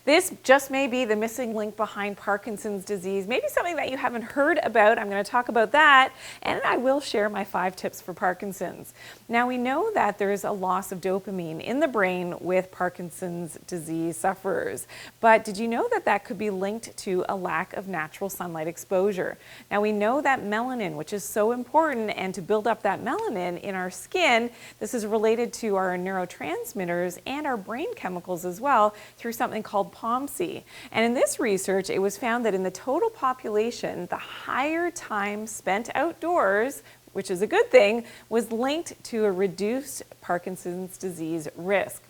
This just may be the missing link behind Parkinson's disease, maybe something that you haven't heard about. I'm going to talk about that, and I will share my 5 tips for Parkinson's. Now, we know that there's a loss of dopamine in the brain with Parkinson's disease sufferers, but did you know that that could be linked to a lack of natural sunlight exposure? Now, we know that melanin, which is so important, and to build up that melanin in our skin, this is related to our neurotransmitters and our brain chemicals as well through something called POMC. And in this research, it was found that in the total population, the higher time spent outdoors, which is a good thing, was linked to a reduced Parkinson's disease risk.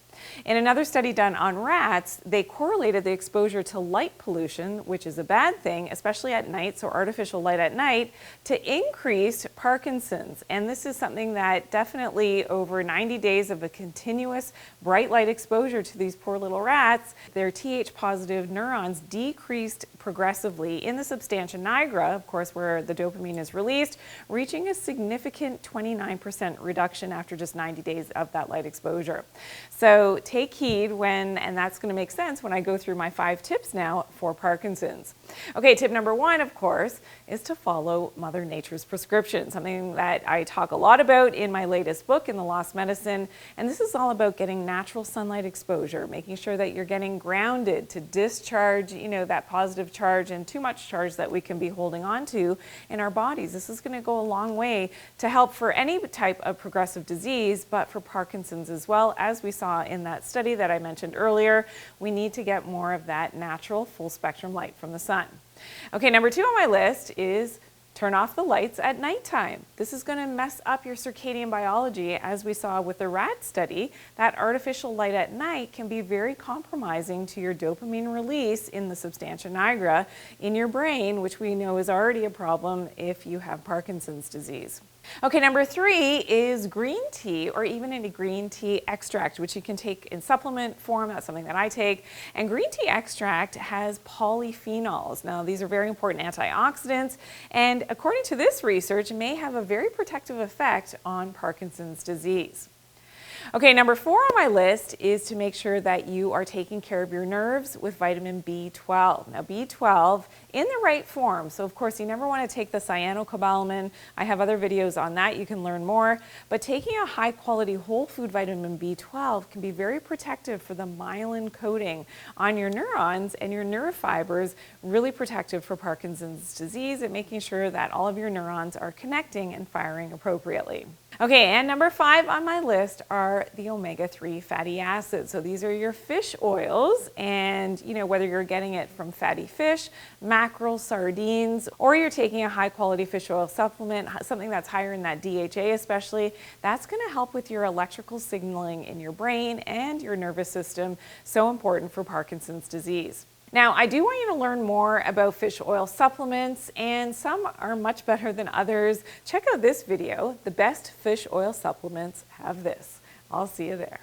In another study done on rats, they correlated the exposure to light pollution, which is a bad thing, especially at night, so artificial light at night, to increased Parkinson's. And this is something that definitely over 90 days of a continuous bright light exposure to these poor little rats, their Th positive neurons decreased progressively in the substantia nigra, of course, where the dopamine is released, reaching a significant 29% reduction after just 90 days of that light exposure. So take heed when, and that's going to make sense when I go through my 5 tips now for Parkinson's. Okay, tip number 1, of course, is to follow Mother Nature's prescription, something that I talk a lot about in my latest book, In the Lost Medicine. And this is all about getting natural sunlight exposure, making sure that you're getting grounded to discharge, that positive charge and too much charge that we can be holding on to in our bodies. This is going to go a long way to help for any type of progressive disease, but for Parkinson's as well. As we saw in that study that I mentioned earlier, we need to get more of that natural full spectrum light from the sun. Okay, number 2 on my list is turn off the lights at nighttime. This is going to mess up your circadian biology. As we saw with the rat study, that artificial light at night can be very compromising to your dopamine release in the substantia nigra in your brain, which we know is already a problem if you have Parkinson's disease. Okay, number 3 is green tea, or even a green tea extract, which you can take in supplement form. That's something that I take. And green tea extract has polyphenols. Now, these are very important antioxidants, and according to this research, may have a very protective effect on Parkinson's disease. Okay, number 4 on my list is to make sure that you are taking care of your nerves with vitamin B12. Now, B12 in the right form. So, of course, you never want to take the cyanocobalamin. I have other videos on that. You can learn more. But taking a high-quality whole food vitamin B12 can be very protective for the myelin coating on your neurons and your neurofibers, really protective for Parkinson's disease and making sure that all of your neurons are connecting and firing appropriately. Okay, and number 5 on my list are the omega-3 fatty acids. So these are your fish oils, and whether you're getting it from fatty fish, mackerel, sardines, or you're taking a high-quality fish oil supplement, something that's higher in that DHA especially, that's going to help with your electrical signaling in your brain and your nervous system, so important for Parkinson's disease. Now, I do want you to learn more about fish oil supplements, and some are much better than others. Check out this video. The best fish oil supplements have this. I'll see you there.